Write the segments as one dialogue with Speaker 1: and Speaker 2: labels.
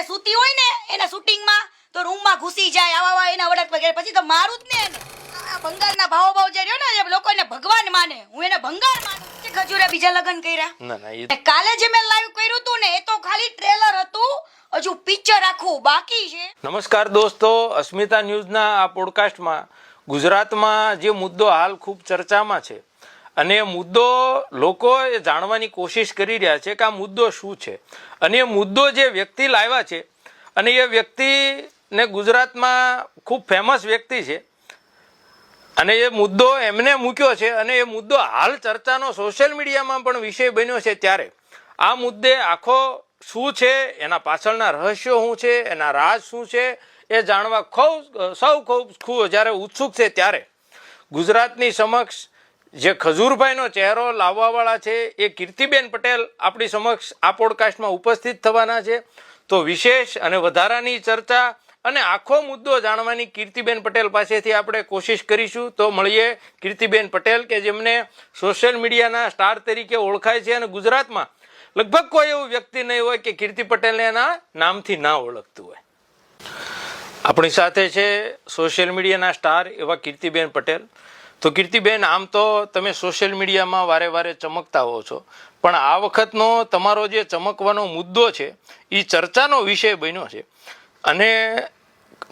Speaker 1: રાત્રે સૂતી હોય ને એના શૂટિંગમાં તો રૂમમાં ઘૂસી જાય આવા એના વડક વગેરે, પછી તો મારું જ ને આ ભંગારના ભાવ જે રહ્યો ને, જે લોકો એને ભગવાન માને, હું એને ભંગાર માનું. ખજૂરે બીજા લગ્ન કર્યા? ના. કાલે જે મેં લાઈવ કર્યું હતું ને એ તો ખાલી ટ્રેલર હતું, હજુ પિક્ચર આખું બાકી છે.
Speaker 2: નમસ્કાર દોસ્તો, અસ્મિતા ન્યૂઝના આ પોડકાસ્ટમાં ગુજરાતમાં જે મુદ્દો હાલ ખૂબ ચર્ચામાં છે અને એ મુદ્દો લોકો એ જાણવાની કોશિશ કરી રહ્યા છે કે આ મુદ્દો શું છે, અને એ મુદ્દો જે વ્યક્તિ લાવ્યા છે અને એ વ્યક્તિને ગુજરાતમાં ખૂબ ફેમસ વ્યક્તિ છે અને એ મુદ્દો એમને મૂક્યો છે અને એ મુદ્દો હાલ ચર્ચાનો સોશિયલ મીડિયામાં પણ વિષય બન્યો છે. ત્યારે આ મુદ્દે આખો શું છે, એના પાછળના રહસ્યો શું છે, એના રાજ શું છે, એ જાણવા ખૂબ જ્યારે ઉત્સુક છે ત્યારે ગુજરાતની સમક્ષ જે ખજૂરભાઈનો ચહેરો લાવવાવાળા છે એ કીર્તિબેન પટેલ આપણી સમક્ષ આ પોડકાસ્ટમાં ઉપસ્થિત થવાના છે. તો વિશેષ અને વધારાની ચર્ચા અને આખો મુદ્દો જાણવાની કીર્તિબેન પટેલ પાસેથી આપણે કોશિશ કરીશું. તો મળીએ કીર્તિબેન પટેલ કે જેમને સોશિયલ મીડિયાના સ્ટાર તરીકે ઓળખાય છે અને ગુજરાતમાં લગભગ કોઈ એવું વ્યક્તિ નહીં હોય કે કીર્તિ પટેલને એના નામથી ના ઓળખતું હોય. આપણી સાથે છે સોશિયલ મીડિયાના સ્ટાર એવા કીર્તિબેન પટેલ. તો કીર્તિબેન, આમ તો તમે સોશિયલ મીડિયામાં વારે વારે ચમકતા હો છો, પણ આ વખતનો તમારો જે ચમકવાનો મુદ્દો છે એ ચર્ચાનો વિષય બન્યો છે અને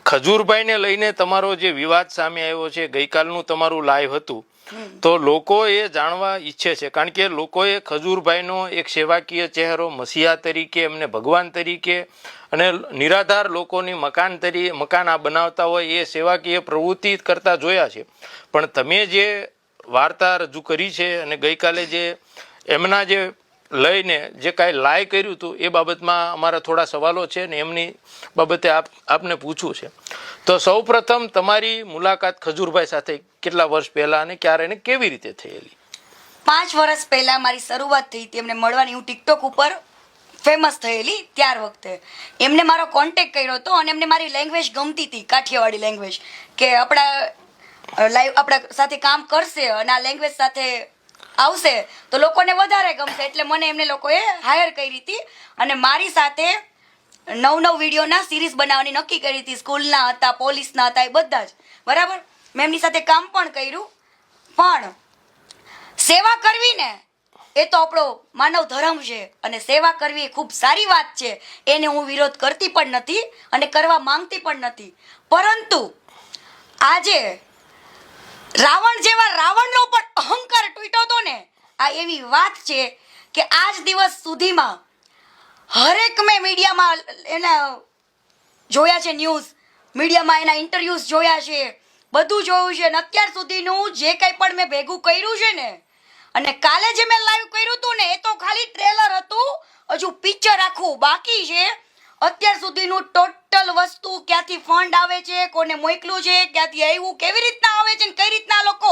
Speaker 2: ખજૂરભાઈને લઈને તમારો જે વિવાદ સામે આવ્યો છે, ગઈકાલનું તમારું લાઈવ હતું, તો લોકો એ જાણવા ઈચ્છે છે કારણ કે લોકોએ ખજૂરભાઈનો એક સેવાકીય ચહેરો મસીહા તરીકે, એમને ભગવાન તરીકે અને નિરાધાર લોકોની મકાન આ બનાવતા હોય એ સેવાકીય પ્રવૃત્તિ કરતા જોયા છે. પણ તમે જે વાર્તા રજૂ કરી છે અને ગઈકાલે જે એમના જે લઈને જે કાંઈ લાય કર્યું હતું એ બાબતમાં અમારા થોડા સવાલો છે ને એમની બાબતે આપને પૂછવું છે. તો સૌ પ્રથમ તમારી મુલાકાત ખજૂરભાઈ સાથે કેટલા વર્ષ પહેલા અને ક્યારે અને કેવી રીતે થયેલી?
Speaker 1: 5 વર્ષ પહેલા મારી શરૂઆત થઈ હતી એમને મળવાની. હું ટિકટોક ઉપર ફેમસ થયેલી ત્યાર વખતે એમને મારો કોન્ટેક્ટ કર્યો હતો અને એમને મારી લેંગ્વેજ ગમતી હતી, કાઠિયાવાડી લેંગ્વેજ, કે આપણા સાથે કામ કરશે અને આ લેંગ્વેજ સાથે આવશે તો લોકોને વધારે ગમશે, એટલે મને એમને લોકોએ હાયર કરી હતી અને મારી સાથે 9 વિડીયોના સિરીઝ બનાવવાની નક્કી કરી હતી. સ્કૂલના હતા, પોલીસના હતા, એ બધા જ બરાબર. મેં એમની સાથે કામ પણ કર્યું. પણ સેવા કરવી ને એ તો આપણો માનવ ધર્મ છે અને સેવા કરવી એ ખૂબ સારી વાત છે, એને હું વિરોધ કરતી પણ નથી અને કરવા માંગતી પણ નથી. પરંતુ આજે રાવણ જેવા રાવણનો પણ અહંકાર તૂટ્યો હતો ને, આ એવી વાત છે કે આજ દિવસ સુધીમાં હરેક મેં મીડિયામાં એના જોયા છે, ન્યૂઝ મીડિયામાં એના ઇન્ટરવ્યુઝ જોયા છે, બધું જોયું છે અને અત્યાર સુધીનું જે કંઈ પણ મેં ભેગું કર્યું છે ને, અને કાલે જે મેં લાઈવ કર્યું હતું ને એ તો ખાલી ટ્રેલર હતું, હજુ પિક્ચર આખું બાકી છે. અત્યાર સુધીનું ટોટલ વસ્તુ, ક્યાંથી ફંડ આવે છે, કોને મોકલું છે, ક્યાંથી આવ્યું, કેવી રીતના આવે છે, કઈ રીતના લોકો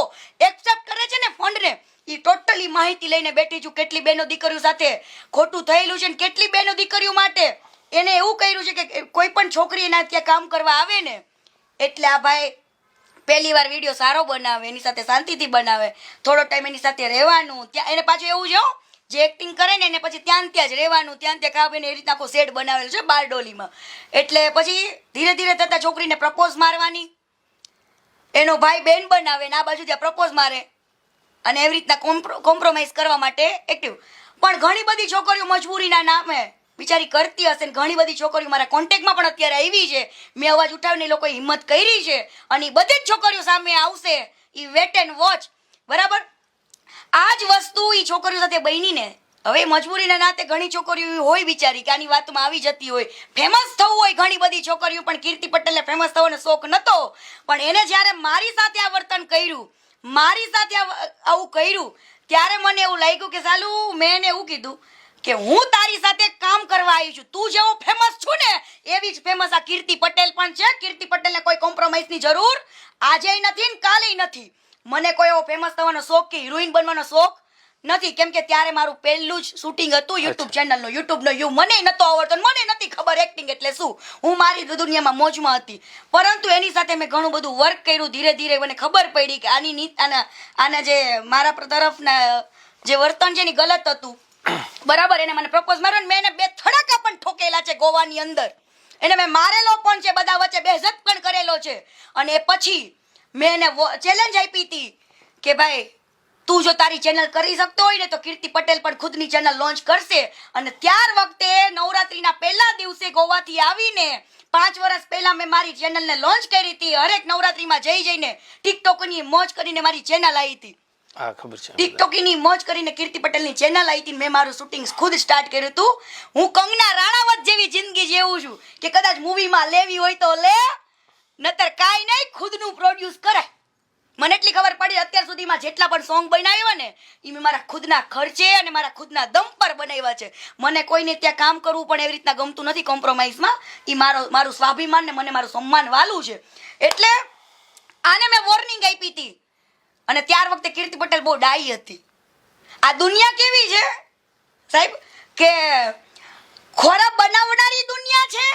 Speaker 1: એક્સેપ્ટ કરે છે ને ફંડને, એ ટોટલી માહિતી લઈને બેઠી છું. કેટલી બહેનો દીકરીઓ સાથે ખોટું થયેલું છે ને કેટલી બહેનો દીકરીઓ માટે એને એવું કર્યું છે કે કોઈ પણ છોકરી એના ત્યાં કામ કરવા આવે ને એટલે આ ભાઈ પહેલી વાર વિડીયો સારો બનાવે, એની સાથે શાંતિથી બનાવે, થોડો ટાઈમ એની સાથે રહેવાનું, ત્યાં એને પાછું એવું છે જે એક્ટિંગ કરે ને એને પછી ત્યાં જ રહેવાનું, ત્યાં ખાવા એ રીતના આખો સેટ બનાવેલો છે બારડોલીમાં. એટલે પછી ધીરે ધીરે થતા છોકરીને પ્રપોઝ મારવાની, એનો ભાઈ બેન બનાવે ને આ બાજુ ત્યાં પ્રપોઝ મારે અને એવી રીતના કોમ્પ્રોમાઇઝ કરવા માટે એક્ટિવ. પણ ઘણી બધી છોકરીઓ મજબૂરીના નામે બિચારી કરતી હશે ને ઘણી બધી છોકરીઓ મારા કોન્ટેક્ટમાં પણ અત્યારે આવી છે. મેં અવાજ ઉઠાવીને એ લોકોએ હિંમત કરી છે અને એ બધી જ છોકરીઓ સામે આવશે. એ વેટ એન્ડ વોચ, બરાબર. આ જ વસ્તુ એ છોકરીઓ સાથે બનીને હવે મજબૂરીના નાતે ઘણી છોકરીઓ હોય બિચારી કે આની વાતમાં આવી જતી હોય, ફેમસ થવું હોય ઘણી બધી છોકરીઓ, પણ કીર્તિ પટેલને ફેમસ થવાનો શોખ નહોતો. પણ એને જ્યારે મારી સાથે આ વર્તન કર્યું, મારી સાથે આવું કર્યું, ત્યારે મને એવું લાગ્યું કે સાલું મેં એને એવું કીધું કે હું તારી સાથે કામ કરવા આવી છું, તું જેવો ફેમસ છું ને એવી જ ફેમસ આ કીર્તિ પટેલ પણ છે. કીર્તિ પટેલને કોઈ કોમ્પ્રોમાઇઝની જરૂર આજે નથી ને કાલે નથી. મને કોઈ એવો ફેમસ થવાનો શોખ કે હિરોઈન બનવાનો શોખ નથી, કેમ કે ત્યારે મારું પહેલું જ શૂટિંગ હતું યુટ્યુબ ચેનલનું. યુટ્યુબનો યુ મને નતો આવડતો, મને નથી ખબર એક્ટિંગ એટલે શું. હું મારી દુનિયામાં મોજમાં હતી. પરંતુ એની સાથે મેં ઘણું બધું વર્ક કર્યું. ધીરે ધીરે મને ખબર પડી કે આના જે મારા તરફના જે વર્તન છે ને ગલત હતું, બરાબર. એને મને પ્રપોઝ માર્યો ને મેં એને 2 થડાકા પણ ઠોકેલા છે ગોવાની અંદર. એને મેં મારેલો પણ છે, બધા વચ્ચે બેઇજ્જત પણ કરેલો છે. અને પછી મેં એને ચેલેન્જ આપી હતી કે ભાઈ તું જો તારી ચેનલ કરી શકતો હોય ને તો કીર્તિ પટેલ પણ ખુદની ચેનલ લોન્ચ કરશે. અને ત્યાર વખતે નવરાત્રીના પહેલા દિવસે ગોવાથી આવીને 5 વર્ષ પહેલા મેં મારી ચેનલને લોન્ચ કરી હતી. હરેક નવરાત્રીમાં જઈને ટિકટોકની મોજ કરીને મારી ચેનલ આવી હતી.
Speaker 2: હા, ખબર છે.
Speaker 1: ટિકટોકની મોજ કરીને કીર્તિ પટેલની ચેનલ આવી હતી. મેં મારું શૂટિંગ ખુદ સ્ટાર્ટ કર્યું હતું. હું કંગના રાણાવત જેવી જિંદગી જેવું છું કે કદાચ મૂવીમાં લેવી હોય તો લે, નતર કાંઈ નહીં, ખુદનું પ્રોડ્યુસ કરાય. મને એટલી ખબર પડી અત્યાર સુધીમાં જેટલા પણ સોંગ બનાવ્યા ને એ મેં મારા ખુદના ખર્ચે અને મારા ખુદના દમ પર બનાવ્યા છે. મને કોઈને ત્યાં કામ કરવું પણ એવી રીતના ગમતું નથી કોમ્પ્રોમાઇઝમાં. એ મારું સ્વાભિમાન ને મને મારું સન્માન વાલું છે. એટલે આને મેં વોર્નિંગ આપી હતી. અને ત્યાર વખતે કીર્તિ પટેલ બહુ ડાઈ હતી. આ દુનિયા કેવી છે સાહેબ કે ખરાબ બનાવનારી દુનિયા છે,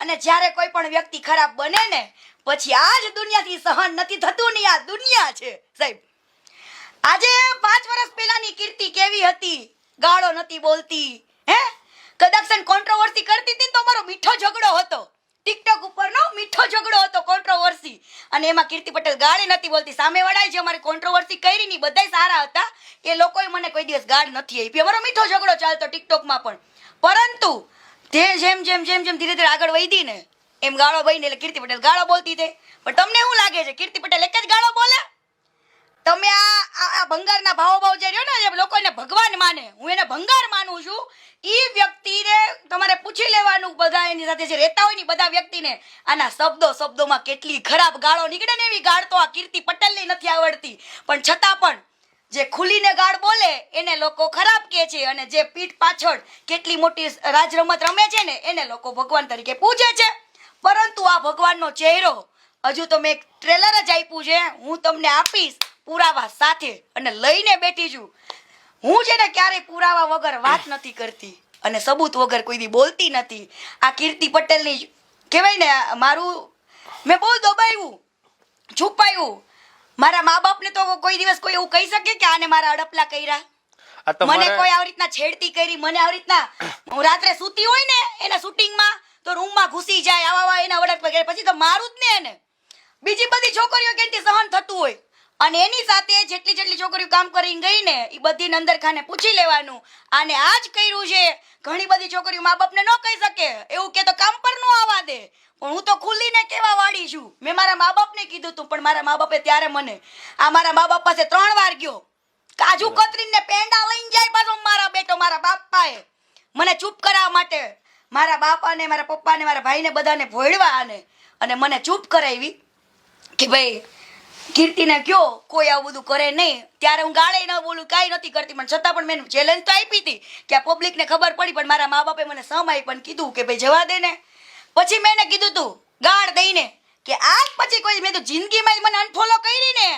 Speaker 1: અને જ્યારે કોઈ પણ વ્યક્તિ ખરાબ બને ને પછી આ જ દુનિયાથી સહન નથી થતું ને આ દુનિયા છે સાહેબ. આજે 5 વર્ષ પહેલાની કીર્તિ કેવી હતી? ગાળો નથી બોલતી, હે કદાચ કોન્ટ્રોવર્સી કરતી હતી તો મારો મીઠો ઝઘડો હતો ટિકટોક ઉપરનો, મીઠો ઝઘડો હતો કોન્ટ્રોવર્સી. અને એમાં કીર્તિ પટેલ ગાળી નથી બોલતી. સામેવાળાએ જે અમારી કોન્ટ્રોવર્સી કરી ની બધાય સારા હતા, એ લોકોએ મને કોઈ દિવસ ગાળ નથી આપી. અમારો મીઠો ઝઘડો ચાલતો ટિકટોકમાં પણ. પરંતુ તે જેમ ધીરે ધીરે આગળ વધી ને એમ ગાળો બની એટલે કીર્તિ પટેલ ગાળો બોલતી થઈ. પણ તમને શું લાગે છે કીર્તિ પટેલ એક જ ગાળો બોલે? તમે આ ભંગારના ભાવ જે રહ્યો ને જે લોકોને ભગવાન માને, હું એને ભંગાર માનું છું. ઈ વ્યક્તિને તમારે પૂછી લેવાનું, બધા એની સાથે જે રહેતા હોય ને બધા વ્યક્તિને આના શબ્દોમાં કેટલી ખરાબ ગાળો નીકળે ને એવી ગાળ તો આ કીર્તિ પટેલની નથી આવડતી. પણ છતાં પણ જે ખુલીને ગાળ બોલે એને લોકો ખરાબ કહે છે, અને જે પીઠ પાછળ કેટલી મોટી રાજ રમત રમે છે ને એને લોકો ભગવાન તરીકે પૂજે છે. પરંતુ આ ભગવાનનો ચહેરો હજુ તો મેં એક ટ્રેલર જ આપ્યું છે, હું તમને આપીશ પુરાવા સાથે અને લઈને બેઠી છું. હું છે ને ક્યારેય પુરાવા વગર વાત નથી કરતી અને સબૂત વગર કોઈ દી બોલતી નથી. આ કીર્તિ પટેલની કહેવાય ને મારું મેં બહુ દબાવ્યું, છુપાયું. મારા મા બાપને તો કોઈ દિવસ કોઈ એવું કહી શકે કે આને મારા અડપલા કર્યા? મને કોઈ આવી રીતના છેડતી કરી, મને આવી રીતના હું રાત્રે સૂતી હોય ને એના શૂટિંગમાં તો રૂમમાં ઘૂસી જાય, આવા એના વડક વગેરે, પછી તો મારું જ ને એને. બીજી બધી છોકરીઓ કેથી સહન થતું હોય. અને એની સાથે જેટલી છોકરીઓ કામ કરીને ગઈ ને એ બધી અંદર ખાને પૂછી લેવાનું આને આ જ કર્યું છે. ઘણી બધી છોકરીઓ મા બાપને ન કહી શકે, એવું કે તો કામ પર ન આવવા દે. પણ હું તો ખુલ્લીને કેવા વાળી છું. મેં મારા મા બાપને કીધું તું, પણ મારા મા બાપે ત્યારે મને મારા મા બાપ પાસે 3 વાર ગયો. કાજુ કતરીને પેંડા લઈને જાય પાછો મારા બેટો. મારા બાપાએ મને ચૂપ કરાવવા માટે મારા બાપાને, મારા પપ્પાને, મારા ભાઈને બધાને ભોળવા અને મને ચૂપ કરાવી કે ભાઈ કીર્તિને કયો કોઈ આવું બધું કરે નહીં. ત્યારે હું ગાળે ન બોલું, કાંઈ નથી કરતી, પણ છતાં પણ મેં ચેલેન્જ તો આપી હતી કે આ પબ્લિકને ખબર પડી. પણ મારા મા બાપે મને સમાય પણ કીધું કે ભાઈ જવા દે ને. પછી મેં એને કીધું તું ગાળ દઈને કે આજ પછી કોઈ મેં તો જિંદગીમાં મને અનફોલો કરી ને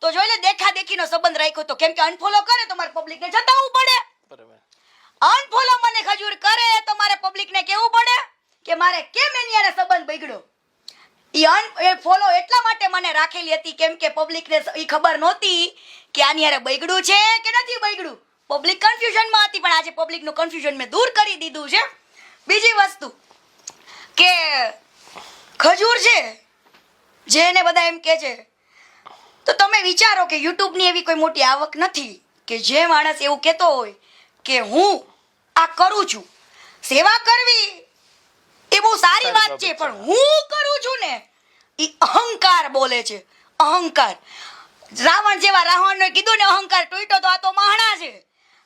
Speaker 1: તો જોઈ લે દેખા દેખીનો સંબંધ રાખ્યો તો. કેમ કે અનફોલો કરે તો મારે પબ્લિકને જતાવવું પડે. અનફોલો મને ખજૂર કરે તો મારે પબ્લિકને કહેવું પડે કે મારે કેમ એની યારે સંબંધ બગડ્યો. એ ફોલો એટલા માટે મને રાખેલી હતી કેમ કે પબ્લિકને એ ખબર નહોતી કે આની યારે બગડ્યું છે કે નથી બગડ્યું. પબ્લિક કન્ફ્યુઝનમાં હતી, પણ આજે પબ્લિકનું કન્ફ્યુઝન મેં દૂર કરી દીધું છે. બીજી વસ્તુ કે ખજૂર છે જેને બધા એમ કહે છે, તો તમે વિચારો કે યુટ્યુબની એવી કોઈ મોટી આવક નથી કે જે માણસ એવું કહેતો હોય કે હું આ કરું છું. સેવા કરવી એ બહુ સારી વાત છે, પણ હું કરું છું ને એ અહંકાર બોલે છે. અહંકાર. રાવણ જેવા રાવણને કીધું ને અહંકાર તૂટ્યો તો આ તો મહાણા છે.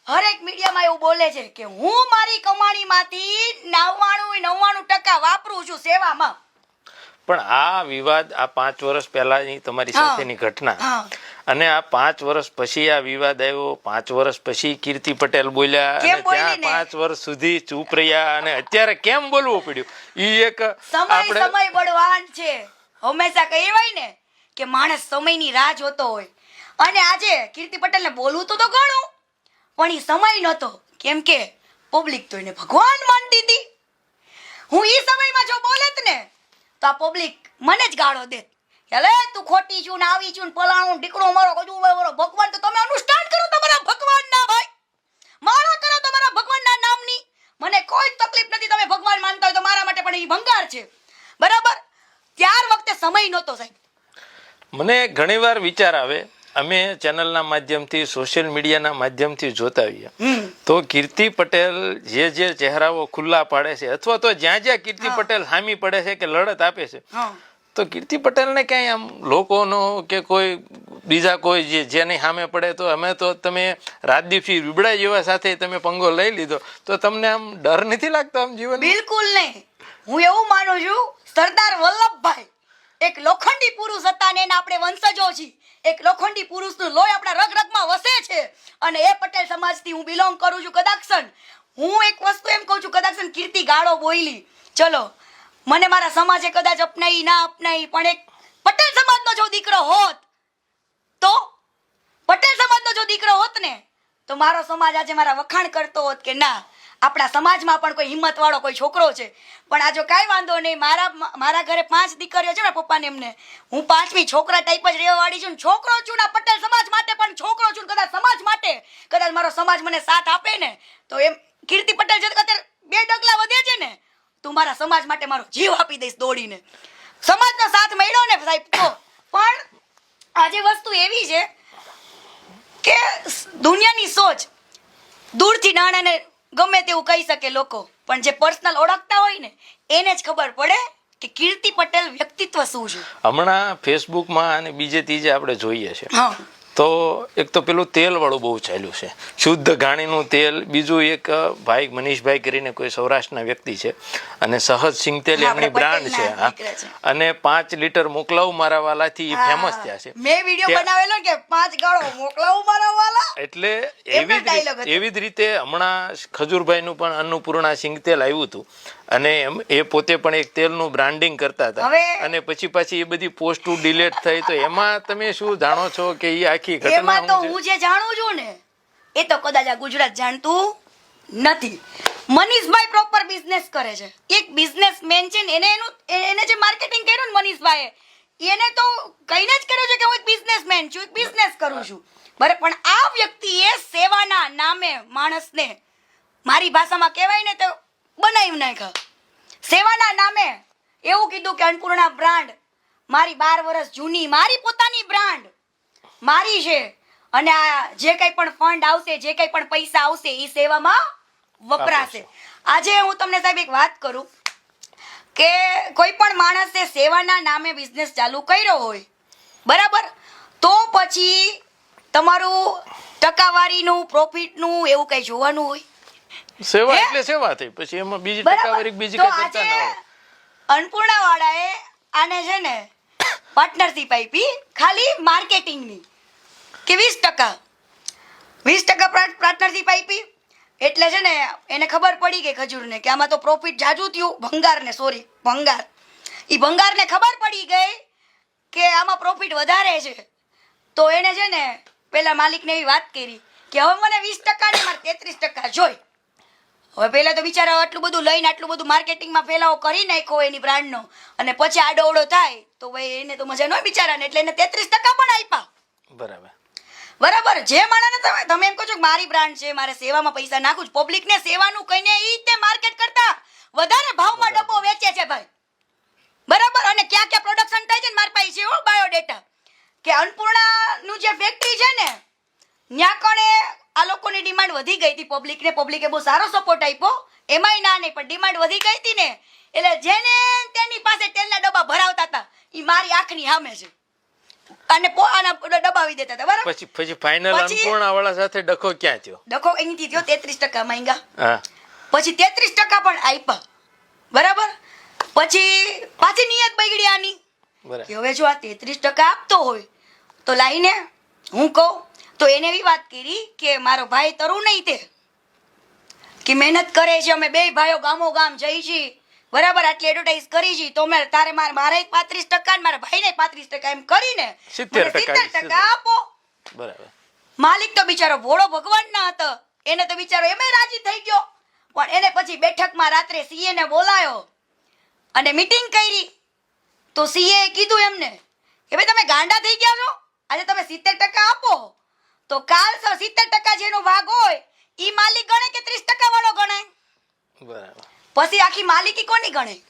Speaker 1: હરેક મીડિયામાં એવું બોલે છે કે હું મારી કમાણીમાંથી 99% વાપરું છું સેવામાં.
Speaker 2: પણ આ વિવાદ આ 5 વર્ષ પહેલાની તમારી સાથેની ઘટના અને આ 5 વર્ષ પછી આ વિવાદ આવ્યો, 5 વર્ષ પછી કીર્તિ પટેલ બોલ્યા અને ત્યાં 5 વર્ષ સુધી ચૂપ રહ્યા અને અત્યારે કેમ બોલવું પડ્યું? ઈ એક
Speaker 1: સમય બળવાન છે. હંમેશા કહેવાય ને કે માણસ સમયની રાહ જોતો હોય. અને આજે કીર્તિ પટેલને બોલવું તો ઘણું, પણ એ સમય નહોતો. કેમ કે પબ્લિક તો એને ભગવાન માનતી હતી. હું એ સમયમાં જો બોલેત ને તો આ પબ્લિક મને જ ગાળો દેત. એટલે તું ખોટી છું ને આવી છું ને પલાણું ઢીકણું મારો કજુ મારો ભગવાન. તો તમે અનુષ્ઠાન કરો તમારા ભગવાનના ભાઈ, માળા કરો તમારા ભગવાનના નામની. મને કોઈ જ તકલીફ નથી. તમે ભગવાન માનતા હોય તો મારા માટે પણ એ ભંગાર છે. બરાબર? ત્યાર વખતે સમય નહોતો સાહેબ.
Speaker 2: મને ઘણીવાર વિચાર આવે, અમે ચેનલના માધ્યમથી સોશિયલ મીડિયાના માધ્યમથી જોતા હોઈએ તો કીર્તિ પટેલ જે ચહેરાઓ ખુલ્લા પાડે છે અથવા તો જ્યાં કીર્તિ પટેલ હામી પડે છે કે લડત આપે છે તો કીર્તિ પટેલને ક્યાંય આમ લોકોનો કે કોઈ બીજા કોઈ જેની સામે પડે તો અમે તો તમે રાજદીપસિંહ રીબડા જેવા સાથે તમે પંગો લઈ લીધો તો તમને આમ ડર નથી લાગતો આમ જીવન?
Speaker 1: બિલકુલ નહીં. હું એવું માનું છું, સરદાર વલ્લભભાઈ એક લોખંડી પુરુષ હતા ને એના આપણે વંશજો છીએ. એક લોખંડી પુરુષનું લોહી આપણા રગરગમાં વસે છે અને એ પટેલ સમાજથી હું બિલોંગ કરું છું. કદાક્ષન હું એક વસ્તુ એમ કહું છું, કદાક્ષન કીર્તિ ગાળો બોલી, ચલો મને મારા સમાજે કદાચ અપનાવી ના અપનાવી, પણ એક પટેલ સમાજનો જો દીકરો હોત તો પટેલ સમાજનો જો દીકરો હોત ને તો મારો સમાજ આજે મારા વખાણ કરતો હોત કે ના આપણા સમાજમાં પણ કોઈ હિંમત વાળો કોઈ છોકરો છે. પણ આ જો કાંઈ વાંધો નહીં, મારા ઘરે 5 દીકરીઓ છે ને પપ્પાને એમને, હું 5મી છોકરા ટાઈપ જ રહેવા વાળી છું ને છોકરો છું ને પટેલ સમાજ માટે પણ છોકરો છું. કદાચ સમાજ માટે કદાચ મારો સમાજ મને સાથ આપે ને તો એમ કીર્તિ પટેલ જે અત્યારે 2 ડગલા વધે છે ને તું મારા સમાજ માટે મારો જીવ આપી દઈશ દોડીને. સમાજનો સાથ મળ્યો ને સાહેબ તો. પણ આજે વસ્તુ એવી છે કે દુનિયાની સોચ દૂરથી નાણાને ગમે તેવું કહી શકે લોકો, પણ જે પર્સનલ ઓળખતા હોય ને એને જ ખબર પડે કે કીર્તિ પટેલ વ્યક્તિત્વ શું છે.
Speaker 2: હમણાં ફેસબુકમાં અને બીજે ત્રીજે આપણે જોઈએ છે તો એક તો પેલું તેલ વાળું બહુ ચાલ્યું છે, શુદ્ધ ઘાણીનું તેલ. બીજું એક ભાઈ મનીષભાઈ કરીને કોઈ સૌરાષ્ટ્રના વ્યક્તિ છે અને સહજ સિંગ તેલ એમની બ્રાન્ડ છે અને 5 લીટર મોકલાવું મારા વાલાથી ફેમસ થયા છે.
Speaker 1: મેં વિડિયો બનાવેલો કે 5 ગાળો મોકલાવું મારા વાલા.
Speaker 2: એટલે એવી જ રીતે હમણાં ખજૂરભાઈનું પણ અન્નપૂર્ણા સિંગ તેલ આવ્યું હતું અને એ પોતે પણ એક તેલનું બ્રાન્ડિંગ કરતા હતા અને પછી એ બધી પોસ્ટો ડિલીટ થઈ. તો એમાં તમે શું જાણો છો કે એ આખી ઘટના?
Speaker 1: એમાં તો હું જે જાણું છું ને એ તો કદાચ આ ગુજરાત જાણતું નથી. મનીષભાઈ પ્રોપર બિઝનેસ કરે છે, એક બિઝનેસમેન છે ને એને જે માર્કેટિંગ કર્યું ને મનીષભાઈએ એને તો કહીને જ કર્યું છે કે હું એક બિઝનેસમેન છું, એક બિઝનેસ કરું છું. બરાબર, પણ આ વ્યક્તિએ સેવાના નામે માણસને મારી ભાષામાં કહેવાય ને તો બનાવી નાખ્યા. સેવાના નામે એવું કીધું કે અન્નપૂર્ણા બ્રાન્ડ મારી 12 વર્ષ જૂની મારી પોતાની બ્રાન્ડ મારી છે અને આ જે કંઈ પણ ફંડ આવશે, જે કંઈ પણ પૈસા આવશે એ સેવામાં વપરાશે. આજે હું તમને સાહેબ એક વાત કરું કે કોઈ પણ માણસે સેવાના નામે બિઝનેસ ચાલુ કર્યો હોય બરાબર, તો પછી તમારું ટકાવારીનું પ્રોફિટનું એવું કંઈ જોવાનું હોય?
Speaker 2: સેવા એટલે સેવા થઈ, પછી એમાં બીજી ટકાવારી બીજી કઈ ચિંતા ન હોય.
Speaker 1: અન્નપૂર્ણા વાળાએ આને છે ને પાર્ટનરશિપ આપી ખાલી માર્કેટિંગની કે 20% પાર્ટનરશિપ આપી. એટલે છે ને એને ખબર પડી ગઈ ખજૂરને કે આમાં તો પ્રોફિટ જાજુ થયું. ભંગારને ખબર પડી ગઈ કે આમાં પ્રોફિટ વધારે છે. તો એને છે ને પેલા માલિકને એવી વાત કરી કે હવે મને 20% ને મારે 33% જોઈ. હવે પહેલા તો બિચારા આટલું બધું લઈને આટલું બધું માર્કેટિંગમાં ફેલાવો કરી નાખ્યો એની બ્રાન્ડનો અને પછી આડોઅવડો થાય તો ભાઈ એને તો મજા ન હોય બિચારાને, એટલે એને 33% પણ આપ્યા. બરાબર. જે માણસને તમે એમ કહો છો કે મારી બ્રાન્ડ છે, મારે સેવામાં પૈસા નાખું છું, પબ્લિકને સેવાનું કહીને એ રીતે માર્કેટ કરતા વધારે ભાવમાં ડબ્બો વેચે છે ભાઈ. બરાબર. અને ક્યાં ક્યાં પ્રોડક્શન થાય છે ને મારી પાસે છે બાયોડેટા કે અન્નપૂર્ણાનું જે ફેક્ટરી છે ને ત્યાં કણે આ લોકોની ડિમાન્ડ વધી ગઈ હતી. પબ્લિકે બહુ સારો સપોર્ટ આપ્યો, એમાંય ના નહીં, પણ ડિમાન્ડ વધી ગઈ હતી ને એટલે જેને તેની પાસે તેલના ડબ્બા ભરાવતા હતા એ મારી આંખની સામે છે અને દબાવી દેતા હતા. બરાબર.
Speaker 2: પછી ફાઇનલ અન્નપૂર્ણા વાળા સાથે ડખો ક્યાં થયો?
Speaker 1: ડખો અહીંથી થયો 33% માંગ્યા, પછી 33% પણ આપ્યા. બરાબર. પછી પાછી નિયત બગડી આની કે હવે જો આ 33% આપતો હોય તો લાઈને હું કહું તો એને એવી વાત કરી કે મારો ભાઈ તરુ નહીં તે કે મહેનત કરે છે, અમે 2 ભાઈઓ ગામો ગામ જઈ છીએ બરાબર, આટલી એડવર્ટાઇઝ કરી છે તો તારે મારે 35% મારા ભાઈને 35% એમ કરીને 70% આપો.
Speaker 2: બરાબર.
Speaker 1: માલિક તો બિચારો ભોળો ભગવાન ના હતો, એને તો બિચારો એમે રાજી થઈ ગયો. પણ એને પછી બેઠકમાં રાત્રે સીએ ને બોલાયો અને મીટિંગ કરી તો સીએ કીધું એમને કે ભાઈ તમે ગાંડા થઈ ગયા છો, આજે તમે 70% આપો તો કાલ 70% જેનો ભાગ હોય ઈ માલિક ગણે કે 30% વાળો ગણે?
Speaker 2: બરાબર.
Speaker 1: પછી આખી માલિકી કોની ગણે?